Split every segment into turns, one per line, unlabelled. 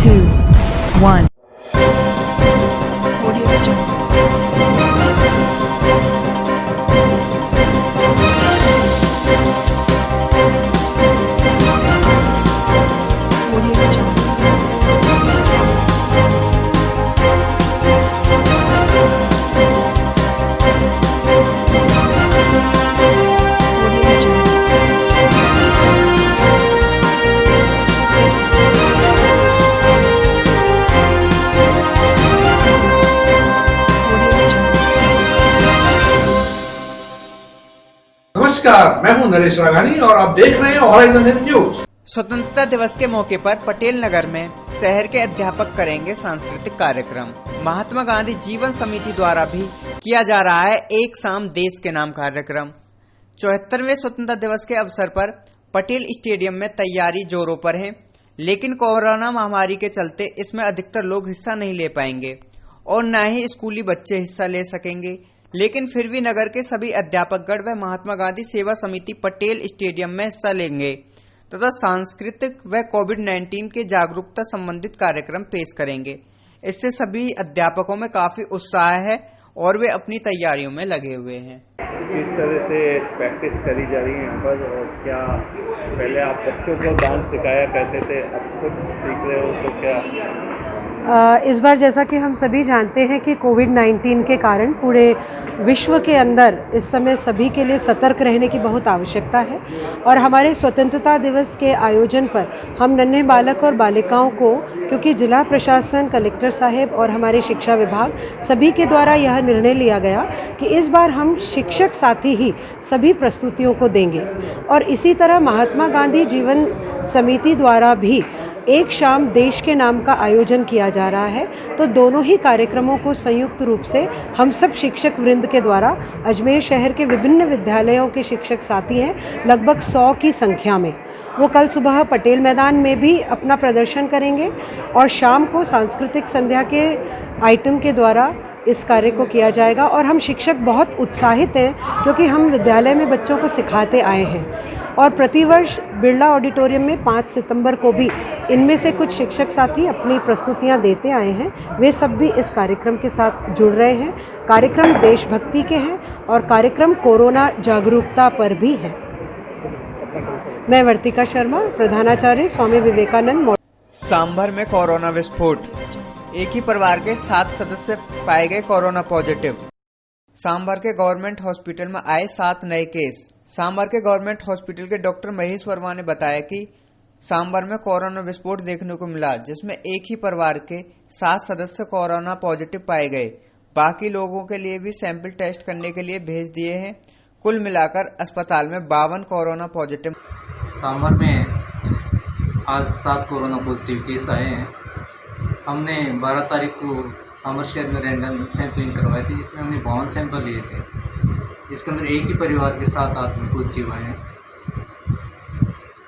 2, 1.
नमस्कार, मैं हूं नरेश राघानी और आप देख रहे हैं हॉराइजन न्यूज।
स्वतंत्रता दिवस के मौके पर पटेल नगर में शहर के अध्यापक करेंगे सांस्कृतिक कार्यक्रम। महात्मा गांधी जीवन समिति द्वारा भी किया जा रहा है एक शाम देश के नाम कार्यक्रम। 74वें स्वतंत्रता दिवस के अवसर पर पटेल स्टेडियम में तैयारी जोरों पर है, लेकिन कोरोना महामारी के चलते इसमें अधिकतर लोग हिस्सा नहीं ले पाएंगे और न ही स्कूली बच्चे हिस्सा ले सकेंगे। लेकिन फिर भी नगर के सभी अध्यापकगण व महात्मा गांधी सेवा समिति पटेल स्टेडियम में हिस्सा लेंगे तथा सांस्कृतिक व कोविड-19 के जागरूकता संबंधित कार्यक्रम पेश करेंगे। इससे सभी अध्यापकों में काफी उत्साह है और वे अपनी तैयारियों में लगे हुए हैं।
किस तरह से प्रैक्टिस करी जा रही है यहाँ पर, और क्या पहले आप बच्चों को डांस सिखाया करते थे, अब खुद सीख रहे हो तो क्या?
इस बार जैसा कि हम सभी जानते हैं कि कोविड-19 के कारण पूरे विश्व के अंदर इस समय सभी के लिए सतर्क रहने की बहुत आवश्यकता है और हमारे स्वतंत्रता दिवस के आयोजन पर हम नन्हे बालक और बालिकाओं को, क्योंकि जिला प्रशासन, कलेक्टर साहब और हमारे शिक्षा विभाग सभी के द्वारा यह निर्णय लिया गया कि इस बार हम शिक्षक साथी ही सभी प्रस्तुतियों को देंगे और इसी तरह महात्मा गांधी जीवन समिति द्वारा भी एक शाम देश के नाम का आयोजन किया जा रहा है। तो दोनों ही कार्यक्रमों को संयुक्त रूप से हम सब शिक्षक वृंद के द्वारा अजमेर शहर के विभिन्न विद्यालयों के शिक्षक साथी हैं, लगभग 100 की संख्या में, वो कल सुबह पटेल मैदान में भी अपना प्रदर्शन करेंगे और शाम को सांस्कृतिक संध्या के आइटम के द्वारा इस कार्य को किया जाएगा। और हम शिक्षक बहुत उत्साहित हैं क्योंकि हम विद्यालय में बच्चों को सिखाते आए हैं और प्रतिवर्ष बिरला ऑडिटोरियम में 5 सितंबर को भी इनमें से कुछ शिक्षक साथी अपनी प्रस्तुतियां देते आए हैं। वे सब भी इस कार्यक्रम के साथ जुड़ रहे हैं। कार्यक्रम देशभक्ति के हैं और कार्यक्रम कोरोना जागरूकता पर भी है। मैं वर्तिका शर्मा, प्रधानाचार्य स्वामी विवेकानंद।
सांभर में कोरोना विस्फोट, एक ही परिवार के 7 सदस्य पाए गए कोरोना पॉजिटिव। सांभर के गवर्नमेंट हॉस्पिटल में आए 7 नए केस। सांभर के गवर्नमेंट हॉस्पिटल के डॉक्टर महेश वर्मा ने बताया कि सांभर में कोरोना विस्फोट देखने को मिला, जिसमें एक ही परिवार के 7 सदस्य कोरोना पॉजिटिव पाए गए। बाकी लोगों के लिए भी सैंपल टेस्ट करने के लिए भेज दिए हैं। कुल मिलाकर अस्पताल में 52 कोरोना पॉजिटिव।
सांभर में आज 7 कोरोना पॉजिटिव केस आए हैं। हमने 12 तारीख को सांभर शहर में रैंडम सैंपलिंग करवाई थी, जिसमें हमने 52 सैंपल लिए थे, जिसके अंदर एक ही परिवार के 7 आदमी पॉजिटिव आए हैं,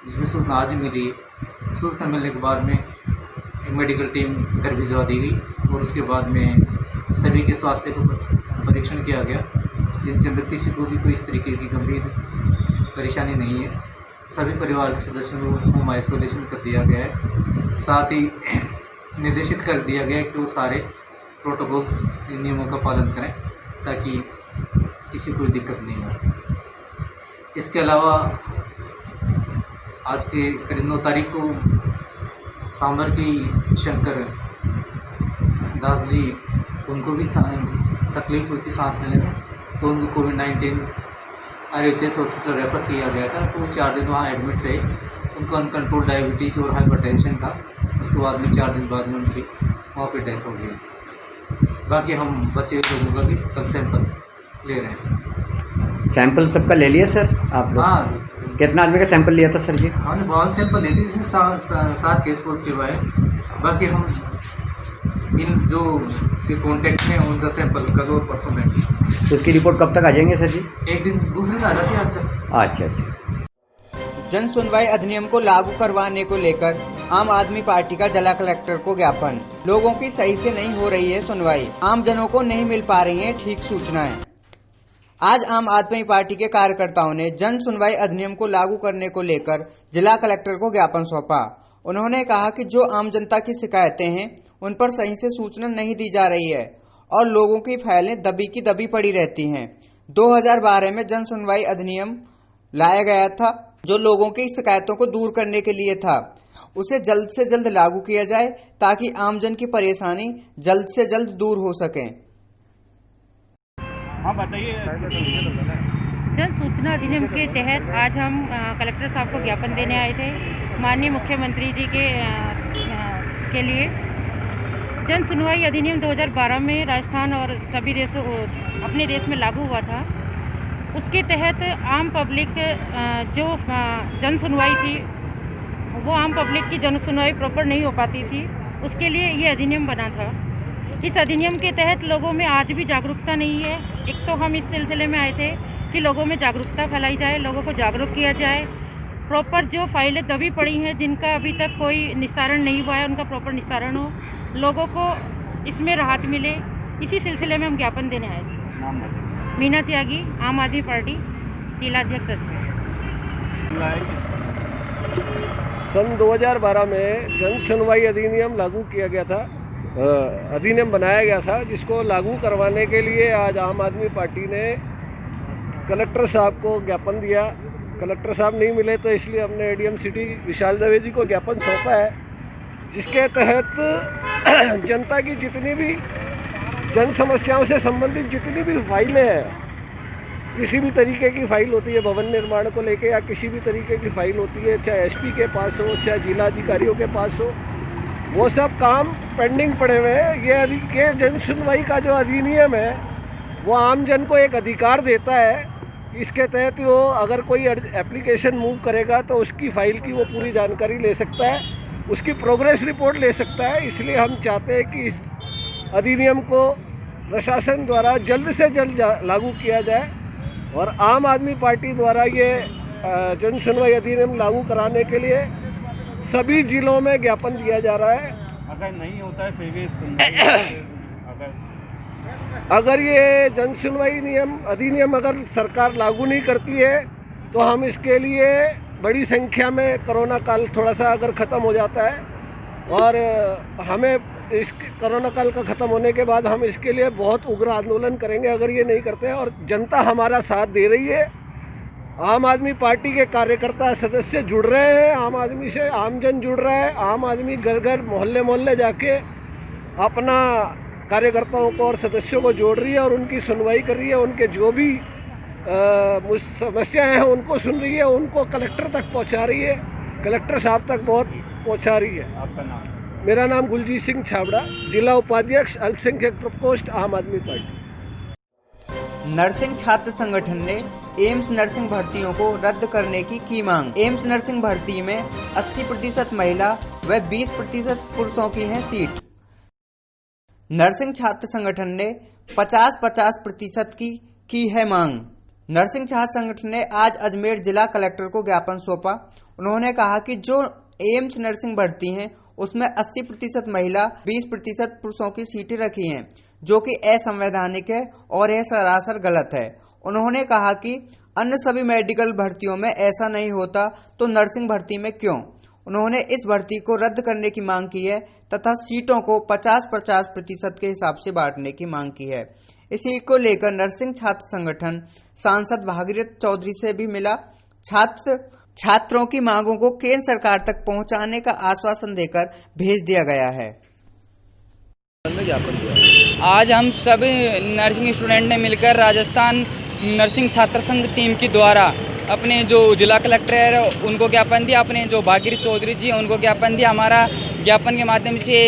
जिसमें सूचना आज मिली। सूचना मिलने के बाद में एक मेडिकल टीम घर भिजवा दी गई और उसके बाद में सभी के स्वास्थ्य को परीक्षण किया गया, जिनके अंदर किसी को भी कोई इस तरीके की गंभीर परेशानी नहीं है। सभी परिवार के सदस्यों को होम आइसोलेशन कर दिया गया है। साथ ही निर्देशित कर दिया गया है कि वो सारे प्रोटोकॉल्स, नियमों का पालन करें ताकि किसी को दिक्कत नहीं हो। इसके अलावा आज के करीब 9 तारीख को सांभर की शंकर दास जी, उनको भी तकलीफ हुई थी सांस लेने में, तो उनको कोविड-19 RHS हॉस्पिटल रेफ़र किया गया था। तो 4 दिन वहाँ एडमिट थे। उनको अनकंट्रोल डायबिटीज़ और हाइपरटेंशन था। उसके बाद में 4 दिन बाद में उनकी वहाँ पे डेथ हो गई। बाकी हम बचे लोगों का भी कल सैंपल ले रहे हैं।
सैंपल सबका ले लिया सर आप लोग?
हाँ।
कितना आदमी का सैंपल लिया था सर जी?
हमने बहुत सैंपल लिए थे, जिसमें 7 केस पॉजिटिव आए। बाकी हम इन जो के कॉन्टेक्ट में उनका सैंपल कल और परसों में।
उसकी रिपोर्ट कब तक आ जाएंगे सर जी?
एक दिन, दूसरे दिन आ जाती है आजकल।
अच्छा।
जन सुनवाई अधिनियम को लागू करवाने को लेकर आम आदमी पार्टी का जिला कलेक्टर को ज्ञापन। लोगों की सही से नहीं हो रही है सुनवाई, आम जनों को नहीं मिल पा रही है ठीक सूचनाएं। आज आम आदमी पार्टी के कार्यकर्ताओं ने जन सुनवाई अधिनियम को लागू करने को लेकर जिला कलेक्टर को ज्ञापन सौंपा उन्होंने कहा कि जो आम जनता की शिकायतें हैं उन पर सही से सूचना नहीं दी जा रही है और लोगों की फाइलें दबी की दबी पड़ी रहती हैं। 2012 में जन सुनवाई अधिनियम लाया गया था जो लोगों की शिकायतों को दूर करने के लिए था। उसे जल्द से जल्द लागू किया जाए ताकि आमजन की परेशानी जल्द से जल्द दूर हो सके।
हाँ बताइए।
जन सूचना अधिनियम के तहत आज हम कलेक्टर साहब को ज्ञापन देने आए थे माननीय मुख्यमंत्री जी के लिए। जन सुनवाई अधिनियम 2012 में राजस्थान और सभी देशों अपने देश में लागू हुआ था। उसके तहत आम पब्लिक जो जन सुनवाई थी वो आम पब्लिक की जन सुनवाई प्रॉपर नहीं हो पाती थी, उसके लिए ये अधिनियम बना था। इस अधिनियम के तहत लोगों में आज भी जागरूकता नहीं है। एक तो हम इस सिलसिले में आए थे कि लोगों में जागरूकता फैलाई जाए, लोगों को जागरूक किया जाए। प्रॉपर जो फाइलें दबी पड़ी हैं जिनका अभी तक कोई निस्तारण नहीं हुआ है उनका प्रॉपर निस्तारण हो, लोगों को इसमें राहत मिले, इसी सिलसिले में हम ज्ञापन देने आए थे। मीना त्यागी, आम आदमी पार्टी, जिलाध्यक्ष अजमेर।
सन 2012 में जन सुनवाई अधिनियम लागू किया गया था, अधिनियम बनाया गया था, जिसको लागू करवाने के लिए आज आम आदमी पार्टी ने कलेक्टर साहब को ज्ञापन दिया। कलेक्टर साहब नहीं मिले तो इसलिए हमने एडीएम सिटी विशाल दवे जी को ज्ञापन सौंपा है, जिसके तहत जनता की जितनी भी जन समस्याओं से संबंधित जितनी भी फाइलें हैं, किसी भी तरीके की फाइल होती है भवन निर्माण को लेके या किसी भी तरीके की फाइल होती है, चाहे एसपी के पास हो चाहे जिला अधिकारियों के पास हो, वो सब काम पेंडिंग पड़े हुए हैं। ये जन सुनवाई का जो अधिनियम है वो आम जन को एक अधिकार देता है। इसके तहत वो अगर कोई एप्लीकेशन मूव करेगा तो उसकी फ़ाइल की वो पूरी जानकारी ले सकता है, उसकी प्रोग्रेस रिपोर्ट ले सकता है। इसलिए हम चाहते हैं कि इस अधिनियम को प्रशासन द्वारा जल्द से जल्द लागू किया जाए और आम आदमी पार्टी द्वारा ये जन सुनवाई अधिनियम लागू कराने के लिए सभी जिलों में ज्ञापन दिया जा रहा है।
अगर नहीं होता है फिर भी
अगर ये जन सुनवाई अधिनियम अगर सरकार लागू नहीं करती है तो हम इसके लिए बड़ी संख्या में कोरोना काल थोड़ा सा अगर ख़त्म हो जाता है और हमें इस कोरोना काल का ख़त्म होने के बाद हम इसके लिए बहुत उग्र आंदोलन करेंगे अगर ये नहीं करते हैं। और जनता हमारा साथ दे रही है, आम आदमी पार्टी के कार्यकर्ता सदस्य जुड़ रहे हैं, आम आदमी से आमजन जुड़ रहा है, आम आदमी घर घर मोहल्ले मोहल्ले जाके अपना कार्यकर्ताओं को और सदस्यों को जोड़ रही है और उनकी सुनवाई कर रही है। उनके जो भी समस्याएं हैं उनको सुन रही है, उनको कलेक्टर तक पहुंचा रही है, कलेक्टर साहब तक बहुत पहुंचा रही है।
आपका नाम?
मेरा नाम गुलजीत सिंह छाबड़ा, जिला उपाध्यक्ष अल्पसंख्यक प्रकोष्ठ आम आदमी पार्टी।
नर्सिंग छात्र संगठन ने एम्स नर्सिंग भर्तियों को रद्द करने की मांग। एम्स नर्सिंग भर्ती में 80% महिला व 20% पुरुषों की है सीट। नर्सिंग छात्र संगठन ने 50-50% की है मांग। नर्सिंग छात्र संगठन ने आज अजमेर जिला कलेक्टर को ज्ञापन सौंपा। उन्होंने कहा कि जो एम्स नर्सिंग भर्ती हैं उसमें 80% महिला 20% पुरुषों की सीटें रखी हैं, जो कि असंवैधानिक है और यह सरासर गलत है। उन्होंने कहा कि अन्य सभी मेडिकल भर्तियों में ऐसा नहीं होता तो नर्सिंग भर्ती में क्यों। उन्होंने इस भर्ती को रद्द करने की मांग की है तथा सीटों को 50-50% के हिसाब से बांटने की मांग की है। इसी को लेकर नर्सिंग छात्र संगठन सांसद भागीरथ चौधरी से भी मिला। छात्रों की मांगों को केंद्र सरकार तक पहुंचाने का आश्वासन देकर भेज दिया गया है।
आज हम सभी नर्सिंग स्टूडेंट ने मिलकर राजस्थान नर्सिंग छात्र संघ टीम के द्वारा अपने जो जिला कलेक्टर है उनको ज्ञापन दिया, अपने जो भागीरथ चौधरी जी उनको ज्ञापन दिया। हमारा ज्ञापन के माध्यम से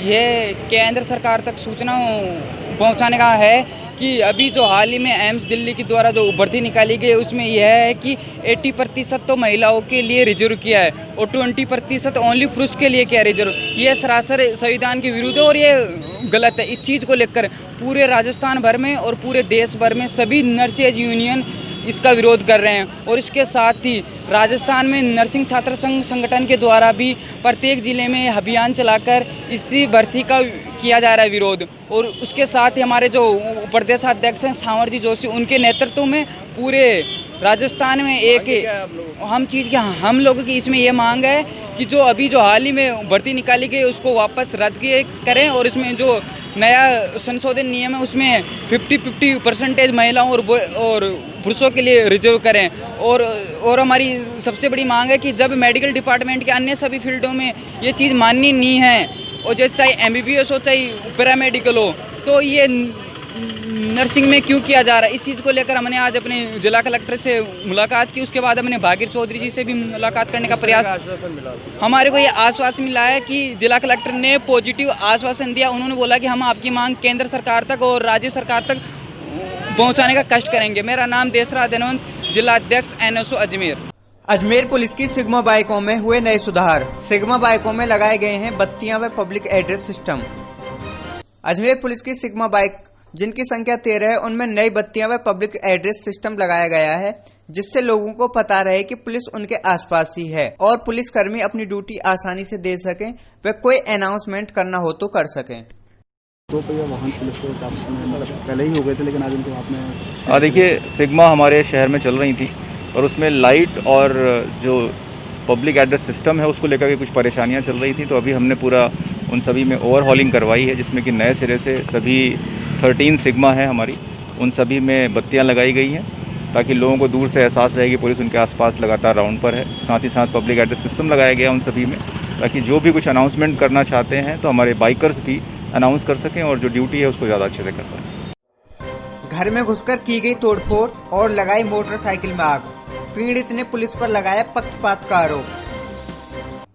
यह केंद्र सरकार तक सूचना पहुंचाने का है कि अभी जो हाल ही में एम्स दिल्ली के द्वारा जो भर्ती निकाली गई उसमें यह है कि 80% तो महिलाओं के लिए रिजर्व किया है और 20% ओनली पुरुष के लिए किया रिजर्व। ये सरासर संविधान के विरुद्ध है और ये गलत है। इस चीज़ को लेकर पूरे राजस्थान भर में और पूरे देश भर में सभी नर्सेज यूनियन इसका विरोध कर रहे हैं। और इसके साथ ही राजस्थान में नर्सिंग छात्र संघ संगठन के द्वारा भी प्रत्येक ज़िले में अभियान चलाकर इसी भर्ती का किया जा रहा है विरोध। और उसके साथ ही हमारे जो प्रदेशाध्यक्ष हैं सांवर जी जोशी, उनके नेतृत्व में पूरे राजस्थान में हम लोगों की इसमें ये मांग है कि जो अभी जो हाल ही में भर्ती निकाली गई उसको वापस रद्द करें और इसमें जो नया संशोधन नियम है उसमें 50-50% महिलाओं और पुरुषों के लिए रिजर्व करें। और हमारी सबसे बड़ी मांग है कि जब मेडिकल डिपार्टमेंट के अन्य सभी फील्डों में ये चीज़ माननी नहीं है और जैसे चाहे MBBS हो चाहे पैरामेडिकल हो, तो ये नर्सिंग में क्यों किया जा रहा है। इस चीज़ को लेकर हमने आज अपने जिला कलेक्टर से मुलाकात की। उसके बाद हमने भागीर चौधरी जी से भी मुलाकात करने का प्रयास, हमारे को ये आश्वासन मिला है कि जिला कलेक्टर ने पॉजिटिव आश्वासन दिया। उन्होंने बोला कि हम आपकी मांग केंद्र सरकार तक और राज्य सरकार तक पहुंचाने का कष्ट करेंगे। मेरा नाम देसरा धनवंत, जिला अध्यक्ष NSO अजमेर।
अजमेर पुलिस की सिग्मा बाइकों में हुए नए सुधार। सिग्मा बाइकों में लगाए गए हैं बत्तियां व public address system. Ajmer police की सिग्मा बाइक जिनकी संख्या 13 है उनमें नई बत्तियां व पब्लिक एड्रेस सिस्टम लगाया गया है, जिससे लोगों को पता रहे कि पुलिस उनके आसपास ही है और पुलिसकर्मी अपनी ड्यूटी आसानी से दे सकें व कोई अनाउंसमेंट करना हो तो कर सकें।
2 पहिया वाहन पुलिस के मतलब पहले ही हो गए थे, लेकिन आज उनको आपने
देखिए सिग्मा हमारे शहर में चल रही थी और उसमें लाइट और जो पब्लिक एड्रेस सिस्टम है उसको लेकर के कुछ परेशानियां चल रही थी। तो अभी हमने पूरा उन सभी में ओवरहॉलिंग करवाई है, जिसमें कि नए सिरे से सभी 13 सिग्मा है हमारी, उन सभी में बत्तियां लगाई गई हैं ताकि लोगों को दूर से एहसास रहे कि पुलिस उनके आसपास लगातार राउंड पर है। साथ ही साथ पब्लिक एड्रेस सिस्टम लगाया गया उन सभी में, ताकि जो भी कुछ अनाउंसमेंट करना चाहते हैं तो हमारे बाइकर्स भी अनाउंस कर सकें और जो ड्यूटी है उसको ज़्यादा अच्छे से कर पाएँ।
घर में घुसकर की गई तोड़फोड़ और लगाई मोटरसाइकिल में आग। पीड़ित ने पुलिस पर लगाया पक्षपात का आरोप।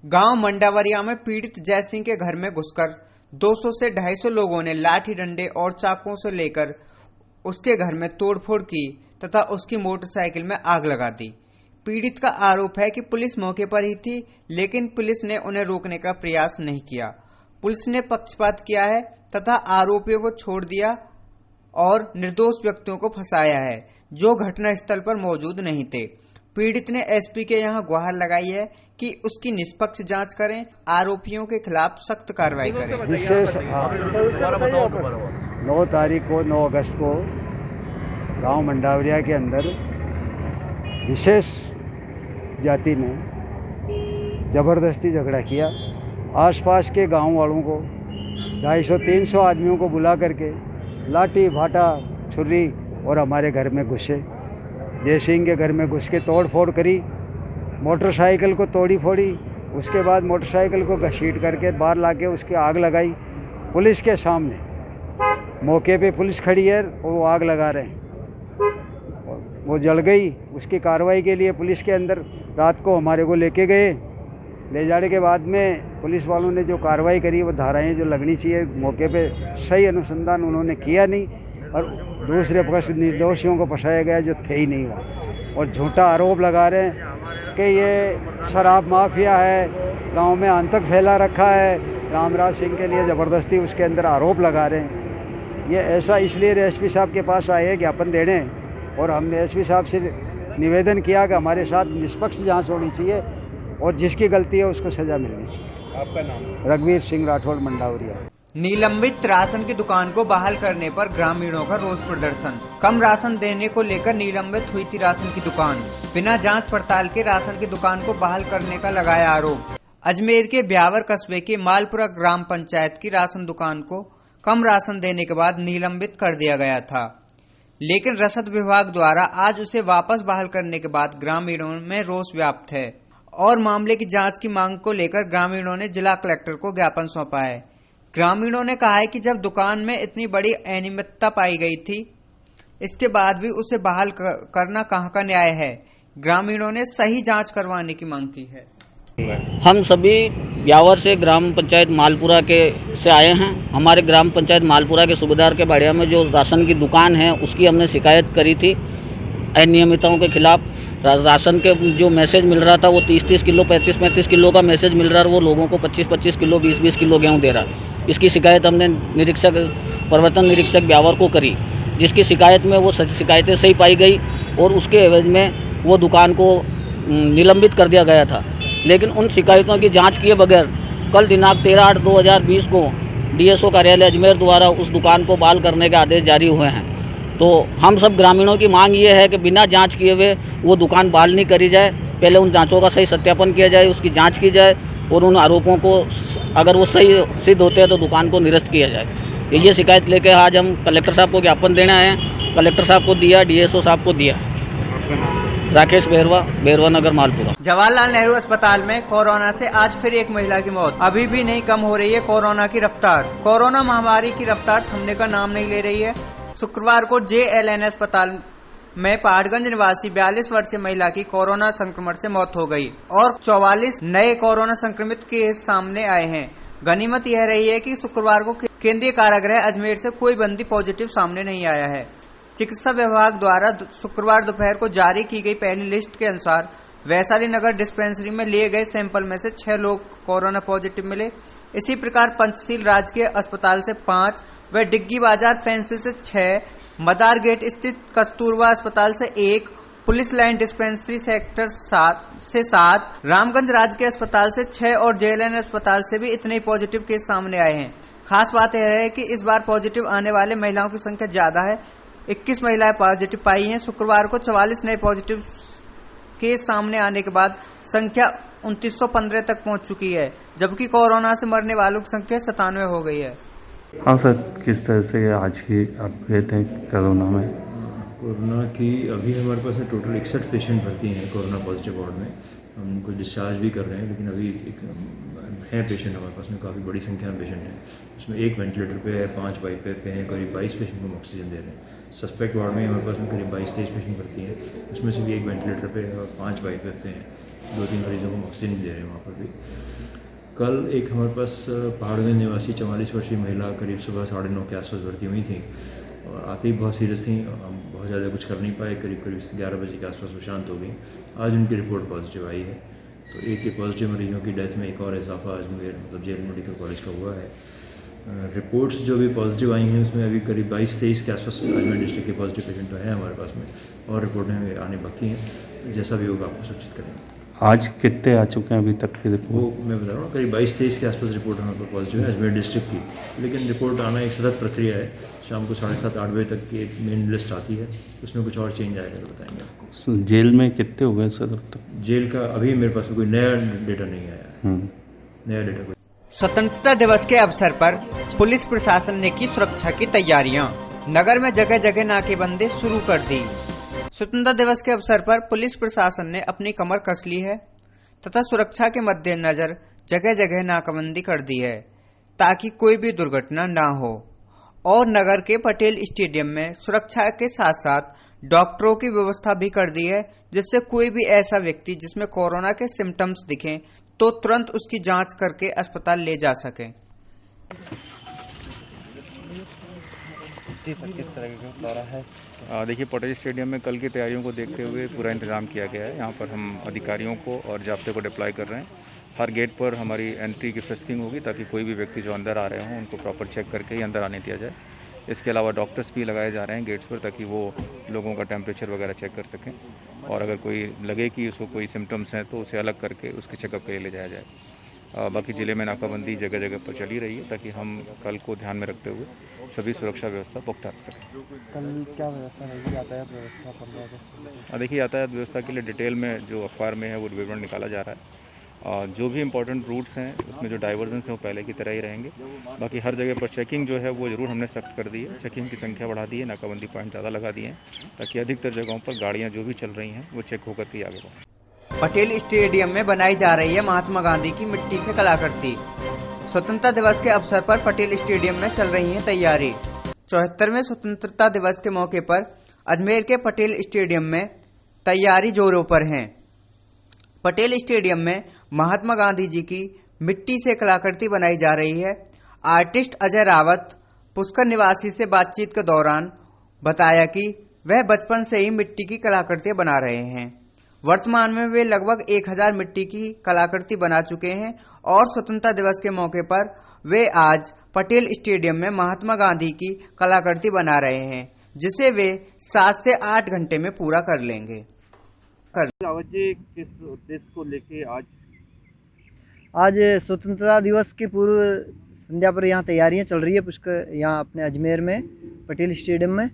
गांव मंडावरिया में पीड़ित जय सिंह के घर में घुसकर 200 से 250 लोगों ने लाठी डंडे और चाकुओं से लेकर उसके घर में तोड़फोड़ की तथा उसकी मोटरसाइकिल में आग लगा दी। पीड़ित का आरोप है कि पुलिस मौके पर ही थी, लेकिन पुलिस ने उन्हें रोकने का प्रयास नहीं किया। पुलिस ने पक्षपात किया है तथा आरोपियों को छोड़ दिया और निर्दोष व्यक्तियों को फंसाया है जो घटनास्थल पर मौजूद नहीं थे। पीड़ित ने एसपी के यहां गुहार लगाई है कि उसकी निष्पक्ष जांच करें, आरोपियों के खिलाफ सख्त कार्रवाई करें।
विशेष 9 तारीख को 9 अगस्त को गांव मंडावरिया के अंदर विशेष जाति ने ज़बरदस्ती झगड़ा किया। आसपास के गांव वालों को 250-300 आदमियों को बुला करके लाठी भाटा छुरी और हमारे घर में घुसे। जय सिंह के घर में घुस के तोड़ फोड़ करी, मोटरसाइकिल को तोड़ी फोड़ी, उसके बाद मोटरसाइकिल को घसीट करके बाहर लाके उसकी आग लगाई पुलिस के सामने। मौके पे पुलिस खड़ी है और वो आग लगा रहे हैं, वो जल गई। उसकी कार्रवाई के लिए पुलिस के अंदर रात को हमारे को लेके गए। ले जाने के बाद में पुलिस वालों ने जो कार्रवाई करी, वो धाराएं जो लगनी चाहिए मौके पे सही अनुसंधान उन्होंने किया नहीं और दूसरे पक्ष निर्दोषियों को फंसाया गया जो थे ही नहीं वहाँ, और झूठा आरोप लगा रहे हैं कि ये शराब माफिया है, गांव में आतंक फैला रखा है। रामराज सिंह के लिए ज़बरदस्ती उसके अंदर आरोप लगा रहे हैं। ये ऐसा इसलिए एसपी साहब के पास आए हैं ज्ञापन देने, और हमने एसपी साहब से निवेदन किया कि हमारे साथ निष्पक्ष जाँच होनी चाहिए और जिसकी गलती है उसको सज़ा मिलनी चाहिए।
आपका नाम?
रघुवीर सिंह राठौड़, मंडावरिया।
निलंबित राशन की दुकान को बहाल करने पर ग्रामीणों का रोष प्रदर्शन। कम राशन देने को लेकर निलंबित हुई थी राशन की दुकान। बिना जांच पड़ताल के राशन की दुकान को बहाल करने का लगाया आरोप। अजमेर के ब्यावर कस्बे के मालपुरा ग्राम पंचायत की राशन दुकान को कम राशन देने के बाद निलंबित कर दिया गया था, लेकिन रसद विभाग द्वारा आज उसे वापस बहाल करने के बाद ग्रामीणों में रोष व्याप्त है और मामले की जाँच की मांग को लेकर ग्रामीणों ने जिला कलेक्टर को ज्ञापन सौंपा है। ग्रामीणों ने कहा है कि जब दुकान में इतनी बड़ी अनियमितता पाई गई थी, इसके बाद भी उसे बहाल करना कहां का न्याय है। ग्रामीणों ने सही जांच करवाने की मांग की है।
हम सभी ब्यावर से ग्राम पंचायत मालपुरा के से आए हैं। हमारे ग्राम पंचायत मालपुरा के सूबेदार के बाड़िया में जो राशन की दुकान है उसकी हमने शिकायत करी थी अनियमितताओं के खिलाफ। राशन के जो मैसेज मिल रहा था वो 30-30 किलो 35-35 किलो का मैसेज मिल रहा है, वो लोगों को 25-25 किलो 20-20 किलो गेहूँ दे रहा। इसकी शिकायत हमने निरीक्षक प्रवर्तन निरीक्षक ब्यावर को करी, जिसकी शिकायत में वो शिकायतें सही पाई गई और उसके एवज में वो दुकान को निलंबित कर दिया गया था। लेकिन उन शिकायतों की जांच किए बगैर कल दिनांक 13/8/2020 को DSO कार्यालय अजमेर द्वारा उस दुकान को बहाल करने के आदेश जारी हुए हैं। तो हम सब ग्रामीणों की मांग ये है कि बिना जांच किए हुए वो दुकान बहाल नहीं करी जाए। पहले उन जांचों का सही सत्यापन किया जाए, उसकी जांच की जाए और उन आरोपों को अगर वो सही सिद्ध होते हैं तो दुकान को निरस्त किया जाए। ये शिकायत लेके आज हम कलेक्टर साहब को ज्ञापन देने आए हैं। कलेक्टर साहब को दिया, डीएसओ साहब को दिया। राकेश बेरवा, बेरवा नगर, मालपुरा।
जवाहरलाल नेहरू अस्पताल में कोरोना से आज फिर एक महिला की मौत। अभी भी नहीं कम हो रही है कोरोना की रफ्तार। कोरोना महामारी की रफ्तार थमने का नाम नहीं ले रही है। शुक्रवार को JLN अस्पताल में पहाड़गंज निवासी 42 वर्षीय महिला की कोरोना संक्रमण से मौत हो गई और 44 नए कोरोना संक्रमित केस सामने आए हैं। गनीमत यह रही है कि शुक्रवार को केंद्रीय कारागृह अजमेर से कोई बंदी पॉजिटिव सामने नहीं आया है। चिकित्सा विभाग द्वारा शुक्रवार दोपहर को जारी की गई पहली लिस्ट के अनुसार वैशाली नगर डिस्पेंसरी में लिए गए सैंपल में से 6 लोग कोरोना पॉजिटिव मिले। इसी प्रकार पंचशील राजकीय अस्पताल से 5 व डिग्गी बाजार पेंसिल से 6, मदार गेट स्थित कस्तूरबा अस्पताल से 1, पुलिस लाइन डिस्पेंसरी सेक्टर 7 से 7, रामगंज राजकीय अस्पताल से 6 और JLN अस्पताल से भी इतने ही पॉजिटिव केस सामने आए हैं। खास बात यह है कि इस बार पॉजिटिव आने वाले महिलाओं की संख्या ज्यादा है। 21 महिलाएं पॉजिटिव पाई हैं। शुक्रवार को 44 नए पॉजिटिव केस सामने आने के बाद संख्या 2915 तक पहुंच चुकी है, जबकि कोरोना से मरने वालों की संख्या 97 हो गई है।
हाँ सर, किस तरह से आज की आप कहते हैं कोरोना में?
कोरोना की अभी हमारे पास टोटल 61 पेशेंट भर्ती हैं कोरोना पॉजिटिव वार्ड में। हम उनको डिस्चार्ज भी कर रहे हैं, लेकिन अभी है पेशेंट हमारे पास में, काफ़ी बड़ी संख्या में पेशेंट हैं। उसमें 1 वेंटिलेटर पे है, 5 वाइपर पे हैं, करीब 22 पेशेंट को ऑक्सीजन दे रहे हैं। सस्पेक्ट वार्ड में हमारे पास में करीब 22-23 पेशेंट भर्ती हैं, उसमें से भी 1 वेंटिलेटर पे है और 5 वाइपर पे हैं। 2-3 मरीजों को ऑक्सीजन दे रहे हैं वहाँ पर भी। कल एक हमारे पास पहाड़गंज निवासी 44 वर्षीय महिला करीब सुबह 9:30 के आसपास भर्ती हुई थी और आते ही बहुत सीरियस थी। हम बहुत ज़्यादा कुछ कर नहीं पाए, करीब 11 बजे के आसपास वो शांत हो गई। आज उनकी रिपोर्ट पॉजिटिव आई है, तो एक के पॉजिटिव मरीजों की डेथ में एक और इजाफा अजमेर मतलब JL मेडिकल कॉलेज का हुआ है। रिपोर्ट्स जो भी पॉजिटिव आई हैं उसमें अभी करीब 22-23 के आसपास अजमेर डिस्ट्रिक्ट के पॉजिटिव पेशेंट तो हैं हमारे पास में, और रिपोर्टें आने बाकी हैं। जैसा भी होगा आपको सूचित करेंगे।
आज कितने आ चुके हैं अभी तक की रिपोर्ट?
वो मैं बता रहा हूँ, करीब 22-23 के आसपास रिपोर्ट हमारे पास पॉजिटिव है अजमेर डिस्ट्रिक्ट की, लेकिन रिपोर्ट आना एक सतत प्रक्रिया है। शाम को 7:30-8 बजे तक की एक मेन लिस्ट आती है, उसमें कुछ और चेंज आएगा तो बताएंगे आपको।
जेल में कितने हो गए सर अब तक?
जेल का अभी मेरे पास कोई नया डेटा नहीं आया। नया डेटा
स्वतंत्रता दिवस के अवसर पर पुलिस प्रशासन ने की सुरक्षा की तैयारियां। नगर में जगह जगह नाकेबंदी शुरू कर दी। स्वतंत्रता दिवस के अवसर पर पुलिस प्रशासन ने अपनी कमर कस ली है तथा सुरक्षा के मद्देनजर जगह जगह नाकाबंदी कर दी है ताकि कोई भी दुर्घटना ना हो। और नगर के पटेल स्टेडियम में सुरक्षा के साथ साथ डॉक्टरों की व्यवस्था भी कर दी है, जिससे कोई भी ऐसा व्यक्ति जिसमें कोरोना के सिम्टम्स दिखें तो तुरंत उसकी जांच करके अस्पताल ले जा सके।
किस तरह का दौरा है? देखिए, पटेल स्टेडियम में कल की तैयारियों को देखते हुए पूरा इंतजाम किया गया है। यहाँ पर हम अधिकारियों को और जाब्ते को डिप्लॉय कर रहे हैं। हर गेट पर हमारी एंट्री की फ्रिस्किंग होगी ताकि कोई भी व्यक्ति जो अंदर आ रहे हों उनको प्रॉपर चेक करके ही अंदर आने दिया जाए। इसके अलावा डॉक्टर्स भी लगाए जा रहे हैं गेट्स पर ताकि वो लोगों का टेम्परेचर वगैरह चेक कर सकें, और अगर कोई लगे कि उसको कोई सिम्टम्स हैं तो उसे अलग करके उसके चेकअप के लिए ले जाया जाए। बाकी ज़िले में नाकाबंदी जगह जगह पर चली रही है ताकि हम कल को ध्यान में रखते हुए सभी सुरक्षा व्यवस्था पुख्ता रख सकें।
कल क्या व्यवस्था रहेगी यातायात व्यवस्था 15 अगस्त?
देखिए, यातायात व्यवस्था के लिए डिटेल में जो अखबार में है वो विवरण निकाला जा रहा है। जो भी इम्पोर्टेंट रूट्स हैं उसमें जो डाइवर्जन हैं वो पहले की तरह ही रहेंगे। बाकी हर जगह पर चेकिंग जो है वो ज़रूर हमने सख्त कर दी है। चेकिंग की संख्या बढ़ा दी है, नाकाबंदी पॉइंट ज़्यादा लगा दिए हैं ताकि अधिकतर जगहों पर गाड़ियाँ जो भी चल रही हैं वो चेक होकर के आगे बढ़ें।
पटेल स्टेडियम में बनाई जा रही है महात्मा गांधी की मिट्टी से कलाकृति। स्वतंत्रता दिवस के अवसर पर पटेल स्टेडियम में चल रही है तैयारी। 74वें स्वतंत्रता दिवस के मौके पर अजमेर के पटेल स्टेडियम में तैयारी जोरों पर है। पटेल स्टेडियम में महात्मा गांधी जी की मिट्टी से कलाकृति बनाई जा रही है। आर्टिस्ट अजय रावत पुष्कर निवासी से बातचीत के दौरान बताया कि वह बचपन से ही मिट्टी की कलाकृतियां बना रहे हैं। वर्तमान में वे लगभग 1000 मिट्टी की कलाकृति बना चुके हैं और स्वतंत्रता दिवस के मौके पर वे आज पटेल स्टेडियम में महात्मा गांधी की कलाकृति बना रहे हैं, जिसे वे 7 से 8 घंटे में पूरा कर लेंगे।
किस उद्देश्य को लेके आज स्वतंत्रता दिवस की पूर्व संध्या पर यहाँ तैयारियां चल रही है पुष्कर यहाँ अपने अजमेर में पटेल स्टेडियम में।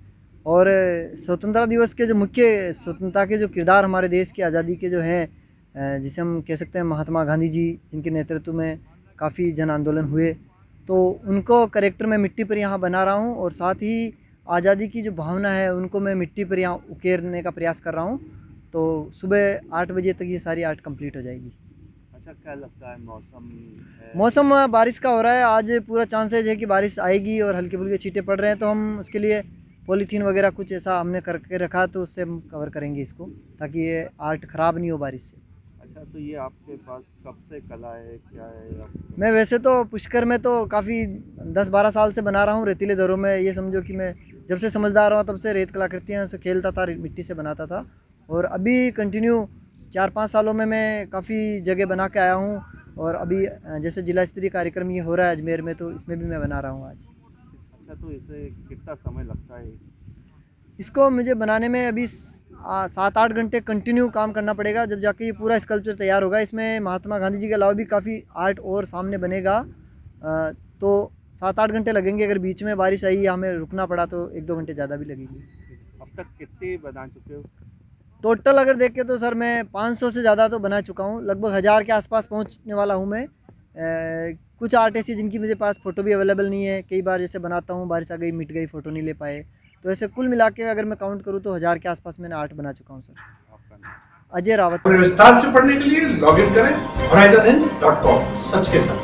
और स्वतंत्रता दिवस के जो मुख्य स्वतंत्रता के जो किरदार हमारे देश की आज़ादी के जो हैं, जिसे हम कह सकते हैं महात्मा गांधी जी, जिनके नेतृत्व में काफ़ी जन आंदोलन हुए, तो उनको करेक्टर मैं मिट्टी पर यहाँ बना रहा हूँ और साथ ही आज़ादी की जो भावना है उनको मैं मिट्टी पर यहाँ उकेरने का प्रयास कर रहा हूँ। तो सुबह 8 बजे तक ये सारी आर्ट कंप्लीट हो जाएगी।
अच्छा, क्या लगता है मौसम
मौसम बारिश का हो रहा है, आज पूरा चांसेज है कि बारिश आएगी और हल्के फुल्के छींटे पड़ रहे हैं, तो हम उसके लिए पॉलीथीन वगैरह कुछ ऐसा हमने करके रखा, तो उससे हम कवर करेंगे इसको, ताकि ये आर्ट ख़राब नहीं हो बारिश से।
अच्छा, तो ये आपके पास कब से कला है, क्या है?
मैं वैसे तो पुष्कर में तो काफ़ी 10-12 साल से बना रहा हूँ रेतीले दौरों में। ये समझो कि मैं जब से समझदार हुआ तब से रेत कलाकृतियाँ से खेलता था, मिट्टी से बनाता था, और अभी कंटिन्यू 4-5 सालों में मैं काफ़ी जगह बना के आया हूँ। और अभी जैसे जिला स्तरीय कार्यक्रम ये हो रहा है अजमेर में, तो इसमें भी मैं बना रहा हूँ आज।
अच्छा, तो इसे कितना समय लगता है?
इसको मुझे बनाने में अभी 7-8 घंटे कंटिन्यू काम करना पड़ेगा, जब जाके ये पूरा स्कल्पचर तैयार होगा। इसमें महात्मा गांधी जी के अलावा भी काफ़ी आर्ट और सामने बनेगा, तो 7-8 घंटे लगेंगे। अगर बीच में बारिश आई या हमें रुकना पड़ा तो 1-2 घंटे ज़्यादा भी लगेंगे।
अब तक कितने बना चुके हो?
टोटल अगर देखें तो सर मैं 500 से ज़्यादा तो बना चुका हूँ, लगभग 1000 के आसपास पहुँचने वाला हूँ मैं। कुछ आर्ट ऐसी जिनकी मुझे पास फ़ोटो भी अवेलेबल नहीं है, कई बार जैसे बनाता हूँ बारिश आ गई, मिट गई, फ़ोटो नहीं ले पाए, तो ऐसे कुल मिला के अगर मैं काउंट करूँ तो 1000 के आसपास मैंने आर्ट बना चुका हूँ सर। अजय रावत।
विस्तार से पढ़ने के लिए लॉग इन करें horizonhind.com, सच के साथ।